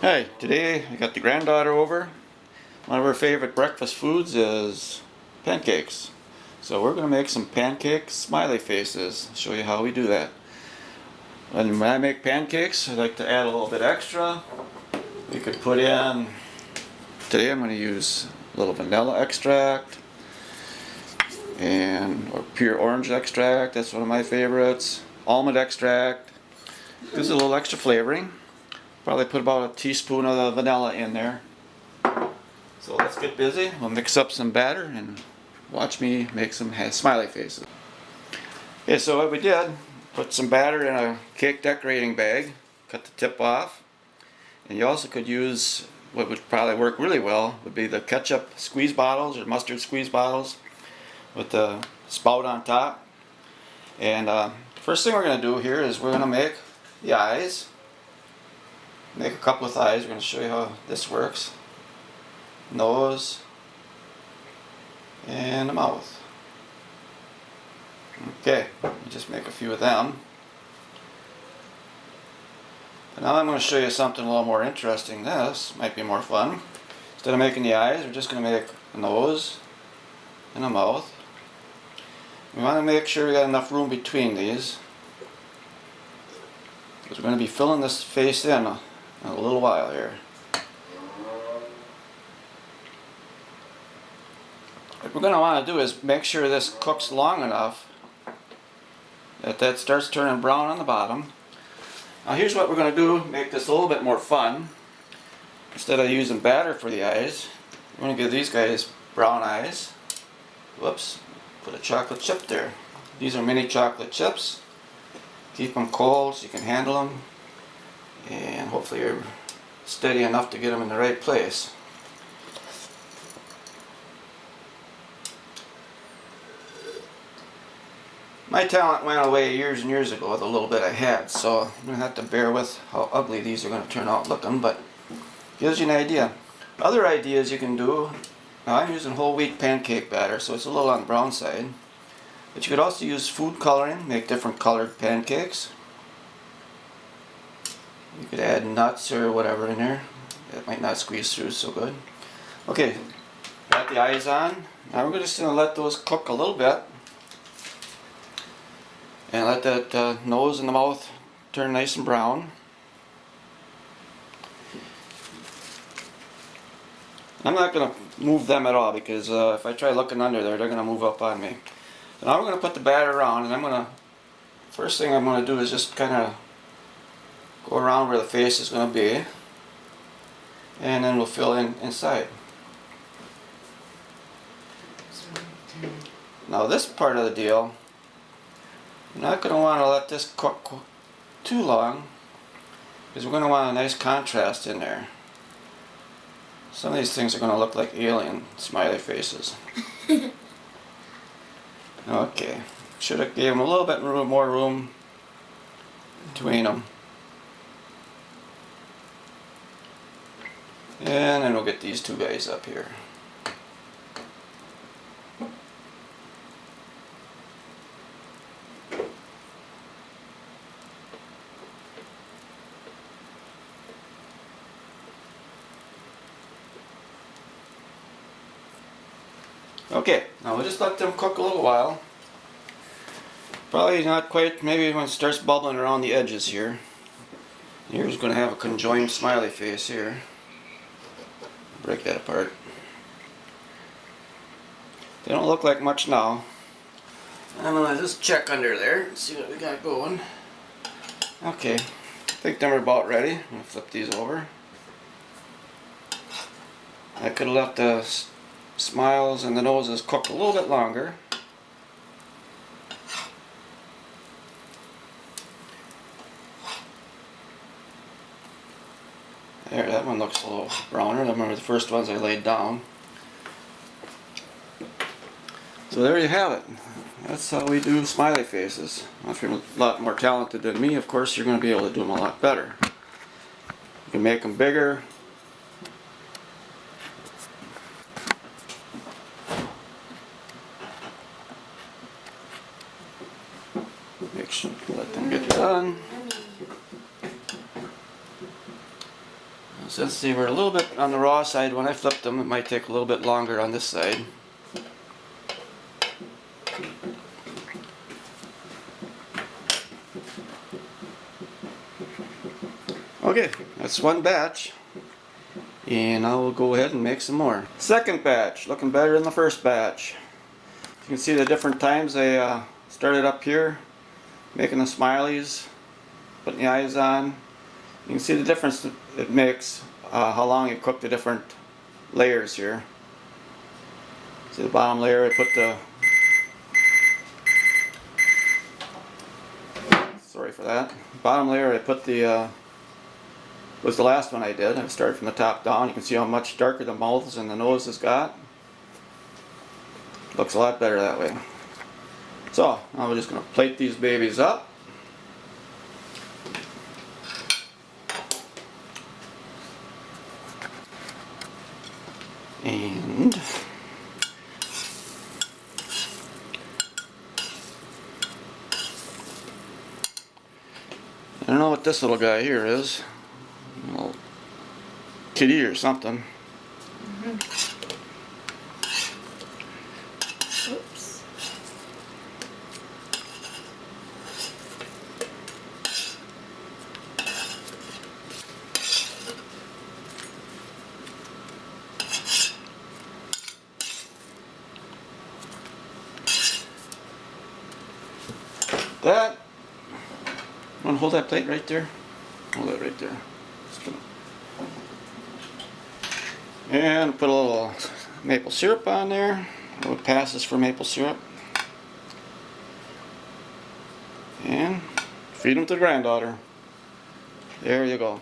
Hi, today I got the granddaughter over. One of her favorite breakfast foods is pancakes. So we're going to make some pancake smiley faces. Show you how we do that. And when I make pancakes, I like to add a little bit extra. You could put in, today I'm going to use a little vanilla extract or pure orange extract. That's one of my favorites. Almond extract. Gives it a little extra flavoring. Probably put about a teaspoon of the vanilla in there. So let's get busy. We'll mix up some batter and watch me make some smiley faces. Okay, so what we did, put some batter in a cake decorating bag, cut the tip off, and you also could use what would probably work really well would be the ketchup squeeze bottles or mustard squeeze bottles with the spout on top. And first thing we're going to do here is we're going to make the eyes. Make a couple of eyes. We're going to show you how this works. Nose and a mouth. Okay, just make a few of them. But now I'm going to show you something a little more interesting. This might be more fun. Instead of making the eyes, we're just going to make a nose and a mouth. We want to make sure we got enough room between these, because we're going to be filling this face in a little while here. What we're going to want to do is make sure this cooks long enough that starts turning brown on the bottom. Now here's what we're going to do, make this a little bit more fun. Instead of using batter for the eyes, we're going to give these guys brown eyes. Whoops, put a chocolate chip there. These are mini chocolate chips. Keep them cold so you can handle them. And hopefully you're steady enough to get them in the right place. My talent went away years and years ago with a little bit I had, so I'm going to have to bear with how ugly these are going to turn out looking, but gives you an idea. Other ideas you can do, now I'm using whole wheat pancake batter, so it's a little on the brown side, but you could also use food coloring, make different colored pancakes. You could add nuts or whatever in there. It might not squeeze through so good. Okay, got the eyes on. Now we're just going to let those cook a little bit. And let that nose and the mouth turn nice and brown. I'm not going to move them at all, because if I try looking under there, they're going to move up on me. So now we're going to put the batter around, and first thing I'm going to do is just kind of go around where the face is going to be, and then we'll fill in inside. Now this part of the deal, you're not going to want to let this cook too long, because we're going to want a nice contrast in there. Some of these things are going to look like alien smiley faces. Okay, should have gave them a little bit more room between them. And then we'll get these two guys up here. Okay, now we'll just let them cook a little while. Probably not quite, maybe when it starts bubbling around the edges here. Here's going to have a conjoined smiley face here. Break that apart. They don't look like much now. I'm going to just check under there and see what we got going. Okay, I think them are about ready. I'm going to flip these over. I could have left the smiles and the noses cook a little bit longer. There, that one looks a little browner. I remember the first ones I laid down. So there you have it. That's how we do smiley faces. If you're a lot more talented than me, of course, you're going to be able to do them a lot better. You can make them bigger. Make sure to let them get done. Since they were a little bit on the raw side when I flipped them, it might take a little bit longer on this side. Okay, that's one batch. And I will go ahead and make some more. Second batch, looking better than the first batch. You can see the different times I started up here, making the smileys, putting the eyes on. You can see the difference it makes, how long you cook the different layers here. See the bottom layer, I put the... Sorry for that. Bottom layer I put the... was the last one I did. I started from the top down. You can see how much darker the mouths and the nose has got. Looks a lot better that way. So, now we're just going to plate these babies up. And I don't know what this little guy here is. A little kitty or something. Oops. That. Want to hold that plate right there? Hold that right there. And put a little maple syrup on there. What passes for maple syrup. And feed them to the granddaughter. There you go.